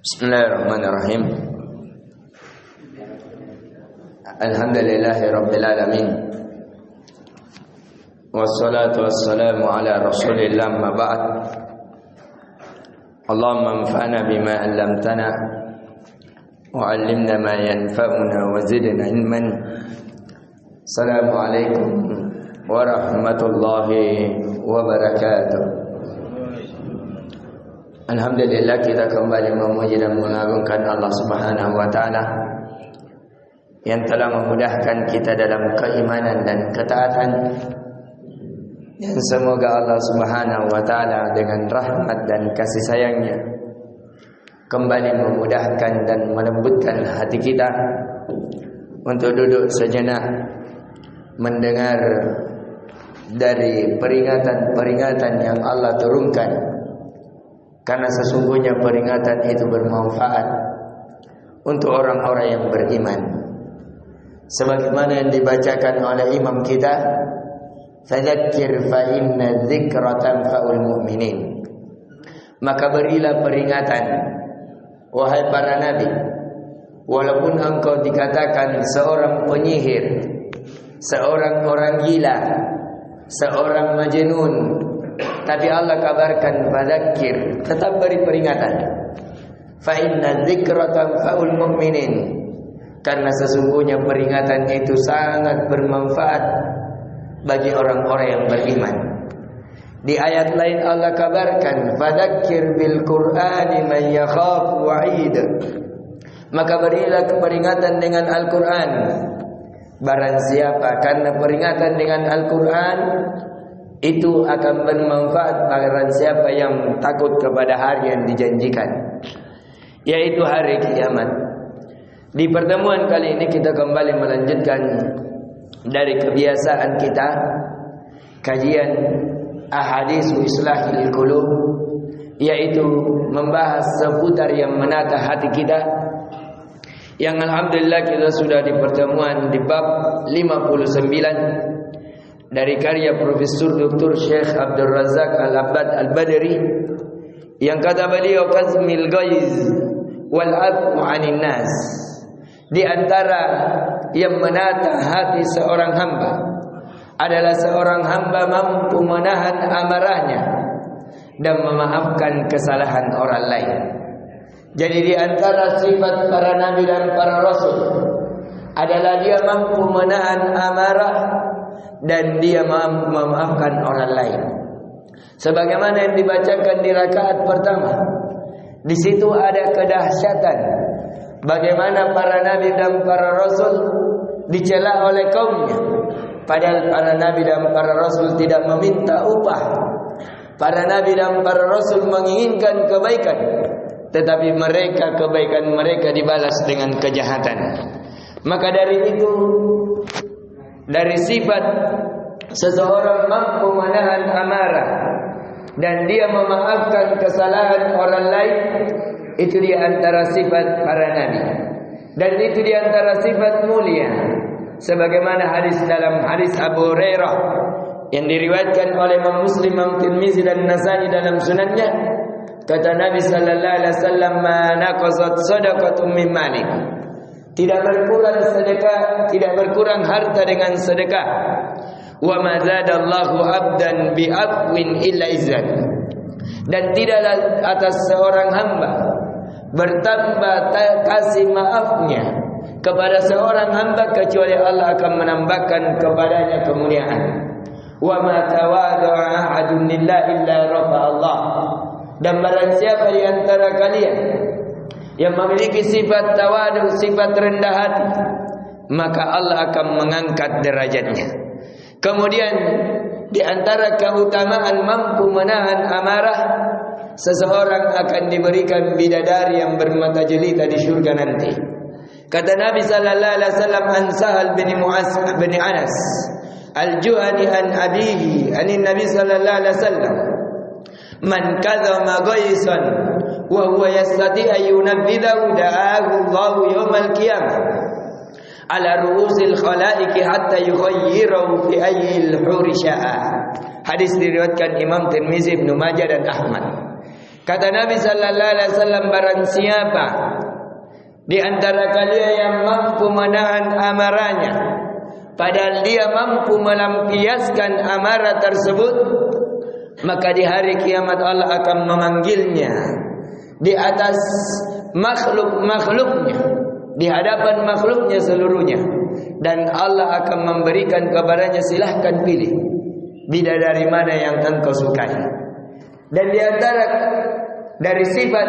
Bismillahirrahmanirrahim. Alhamdulillahi rabbil alamin. Wassalatu wassalamu ala rasulillah ma ba'd. Allahumma anfa'na bima 'allamtana wa 'allimna ma yanfa'una wa zidna ilman. Assalamualaikum warahmatullahi wabarakatuh. Alhamdulillah, kita kembali memuji dan mengagungkan Allah Subhanahu wa taala yang telah memudahkan kita dalam keimanan dan ketaatan. Yang semoga Allah Subhanahu wa taala dengan rahmat dan kasih sayangnya kembali memudahkan dan melembutkan hati kita untuk duduk sejenak mendengar dari peringatan-peringatan yang Allah turunkan. Karena sesungguhnya peringatan itu bermanfaat untuk orang-orang yang beriman. Sebagaimana yang dibacakan oleh imam kita, fadzakir fa inna dzikra tanfa'ul mu'minin. Maka berilah peringatan, wahai para nabi, walaupun engkau dikatakan seorang penyihir, seorang orang gila, seorang majnun, tapi Allah kabarkan fadzakir, tetap beri peringatan. Fa inna dzikra tanfa'ul mu'minin. Karena sesungguhnya peringatan itu sangat bermanfaat bagi orang-orang yang beriman. Di ayat lain Allah kabarkan fadzakir bil Qur'ani man yakhafu wa'id. Maka berilah peringatan dengan Al-Qur'an. Barang siapa, karena peringatan dengan Al-Qur'an itu akan bermanfaat bagi siapa yang takut kepada hari yang dijanjikan, yaitu hari kiamat. Di pertemuan kali ini kita kembali melanjutkan dari kebiasaan kita, kajian ahaditsu islahil qulub, yaitu membahas seputar yang menata hati kita. Yang alhamdulillah kita sudah di pertemuan di bab 59 dari karya Profesor Dr. Syekh Abdul Razak Al-Abbad Al-Badri, yang kata beliau, kazmil ghaiz wal afu 'anil nas. Di antara yang menata hati seorang hamba adalah seorang hamba mampu menahan amarahnya dan memaafkan kesalahan orang lain. Jadi di antara sifat para nabi dan para rasul adalah dia mampu menahan amarah dan dia memaafkan orang lain. Sebagaimana yang dibacakan di rakaat pertama, di situ ada kedahsyatan bagaimana para nabi dan para rasul dicela oleh kaumnya, padahal para nabi dan para rasul tidak meminta upah. Para nabi dan para rasul menginginkan kebaikan, tetapi kebaikan mereka dibalas dengan kejahatan. Maka dari itu, dari sifat seseorang mampu menahan amarah dan dia memaafkan kesalahan orang lain, itu di antara sifat para nabi, dan itu di antara sifat mulia. Sebagaimana hadis dalam hadis Abu Hurairah yang diriwayatkan oleh Imam Muslim, Imam Tirmizi dan Nasa'i dalam sunannya, kata Nabi sallallahu alaihi wasallam, "Ma naqasat shadaqatun min malik." Tidak berkurang sedekah, tidak berkurang harta dengan sedekah. Wa ma zadallahu 'abdan bi afwin illa izzan. Dan tidaklah atas seorang hamba bertambah kasih maafnya kepada seorang hamba kecuali Allah akan menambahkan kepadanya kemuliaan. Wa ma tawadda'a ahadun lillahi illa rafa Allah. Dan barang siapa di antara kalian yang memiliki sifat tawadu, sifat rendah hati, maka Allah akan mengangkat derajatnya. Kemudian di antara keutamaan mampu menahan amarah, seseorang akan diberikan bidadari yang bermata jelita di surga nanti. Kata Nabi sallallahu alaihi wasallam an Sahal bin Mu'az bin Anas al-Juhani an abihi anin Nabi sallallahu alaihi wasallam, man kadzama ghaisan wa huwa yastati ayyunabbidahu da'ahu Allahu yaumal qiyamah ala ru'usil khalaiqi hatta yukhayyirahu fi ayyil huri sya'a. Hadis diriwayatkan Imam Tirmizi, Ibnu Majah dan Ahmad. Kata Nabi sallallahu alaihi wasallam, barang siapa di antara kalian yang mampu menahan amarahnya, padahal dia mampu melampiaskan amarah tersebut, maka di hari kiamat Allah akan memanggilnya di atas makhluk-makhluknya, di hadapan makhluknya seluruhnya, dan Allah akan memberikan kepadanya, silahkan pilih bidadari mana yang engkau sukai. Dan di antara dari sifat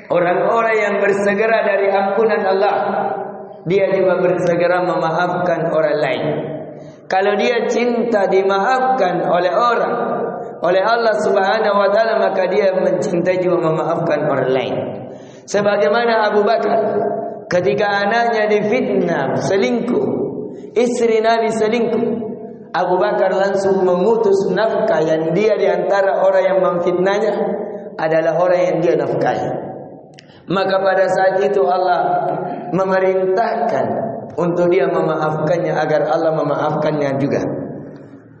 orang-orang yang bersegera dari ampunan Allah, dia juga bersegera memaafkan orang lain. Kalau dia cinta dimaafkan oleh orang, oleh Allah Subhanahu wa taala, maka dia mencintai juga memaafkan orang lain. Sebagaimana Abu Bakar ketika anaknya difitnah selingkuh, istri Nabi selingkuh, Abu Bakar langsung mengutus nafkah yang dia di antara orang yang memfitnahnya adalah orang yang dia nafkahi. Maka pada saat itu Allah memerintahkan untuk dia memaafkannya agar Allah memaafkannya juga.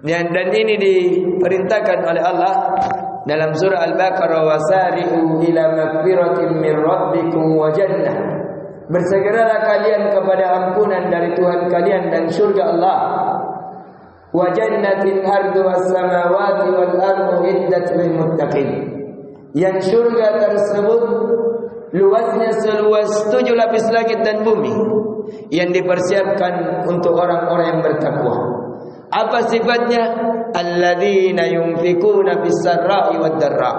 Dan ini diperintahkan oleh Allah dalam surah Al-Baqarah, wasari'u ila magfiratin min rabbikum wa jannah. Bersegeralah kalian kepada ampunan dari Tuhan kalian dan surga Allah. Wa jannatin arduhas samawati wal ardu iddat lil muttaqin. Yang surga tersebut luasnya seluas 7 lapis langit dan bumi, yang dipersiapkan untuk orang-orang yang bertakwa. Apa sifatnya? Alladzina yunfikuna bis-sarra'i wad-dharra,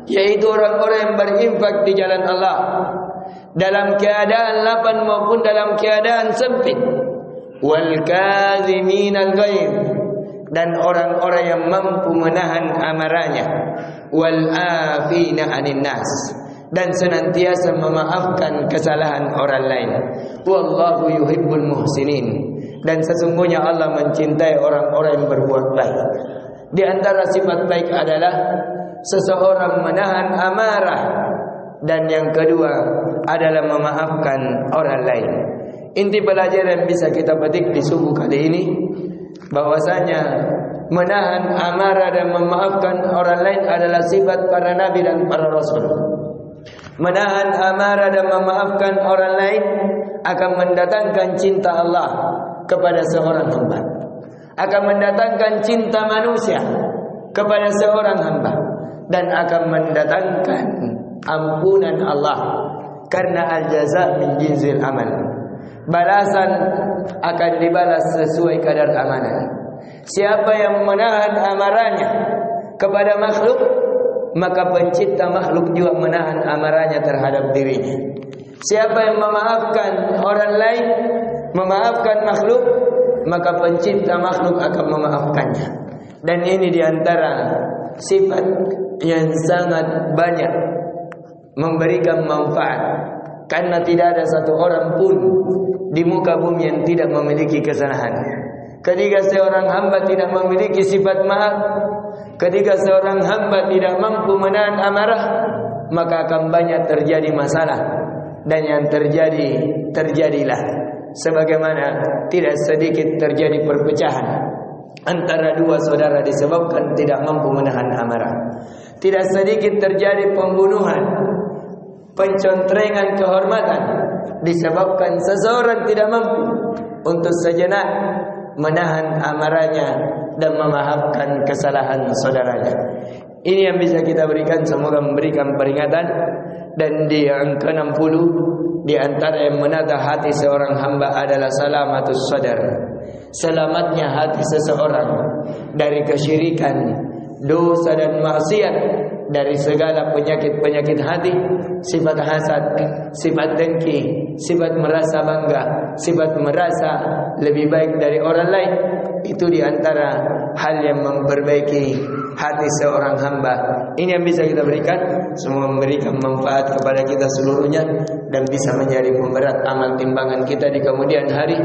yaitu orang-orang yang berinfak di jalan Allah dalam keadaan lapang maupun dalam keadaan sempit. Wal kadziminal ghaidh, dan orang-orang yang mampu menahan amarahnya. Wal afina 'anil nas, dan senantiasa memaafkan kesalahan orang lain. Wallahu yuhibbul muhsinin, dan sesungguhnya Allah mencintai orang-orang yang berbuat baik. Di antara sifat baik adalah seseorang menahan amarah, dan yang kedua adalah memaafkan orang lain. Inti pelajaran yang bisa kita petik di subuh kali ini, bahwasanya menahan amarah dan memaafkan orang lain adalah sifat para nabi dan para rasul. Menahan amarah dan memaafkan orang lain akan mendatangkan cinta Allah kepada seorang hamba, akan mendatangkan cinta manusia kepada seorang hamba, dan akan mendatangkan ampunan Allah, karena al-jaza min jinsil amal. Balasan akan dibalas sesuai kadar amanah. Siapa yang menahan amarahnya kepada makhluk, maka pencipta makhluk juga menahan amarahnya terhadap dirinya. Siapa yang memaafkan orang lain, memaafkan makhluk, maka pencipta makhluk akan memaafkannya. Dan ini diantara sifat yang sangat banyak memberikan manfaat, karena tidak ada satu orang pun di muka bumi yang tidak memiliki kesalahan. Ketika seorang hamba tidak memiliki sifat maaf, ketika seorang hamba tidak mampu menahan amarah, maka akan banyak terjadi masalah. Dan yang terjadilah sebagaimana tidak sedikit terjadi perpecahan antara dua saudara disebabkan tidak mampu menahan amarah. Tidak sedikit terjadi pembunuhan, pencontrengan kehormatan disebabkan seseorang tidak mampu untuk sejenak menahan amarahnya dan memaafkan kesalahan saudaranya. Ini yang bisa kita berikan, semoga memberikan peringatan. Dan di angka 60, di antara yang menata hati seorang hamba adalah salamatus sadar, selamatnya hati seseorang dari kesyirikan, dosa dan maksiat, dari segala penyakit-penyakit hati, sifat hasad, sifat dengki, sifat merasa bangga, sifat merasa lebih baik dari orang lain. Itu diantara hal yang memperbaiki hati seorang hamba. Ini yang bisa kita berikan, semua memberikan manfaat kepada kita seluruhnya, dan bisa menjadi pemberat amal timbangan kita di kemudian hari.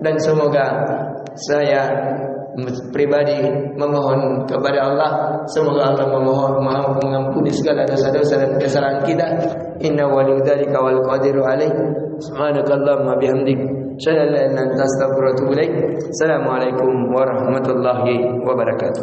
Dan semoga saya pribadi memohon kepada Allah, semoga Allah mengampuni segala dosa-dosa dan kesalahan kita. Inna waliyudzalika wal qadiru alaih. Subhanakallahumma bihamdik, asyhadu an la ilaha illa anta, astaghfiruka wa atubu ilaik. Assalamualaikum warahmatullahi wabarakatuh.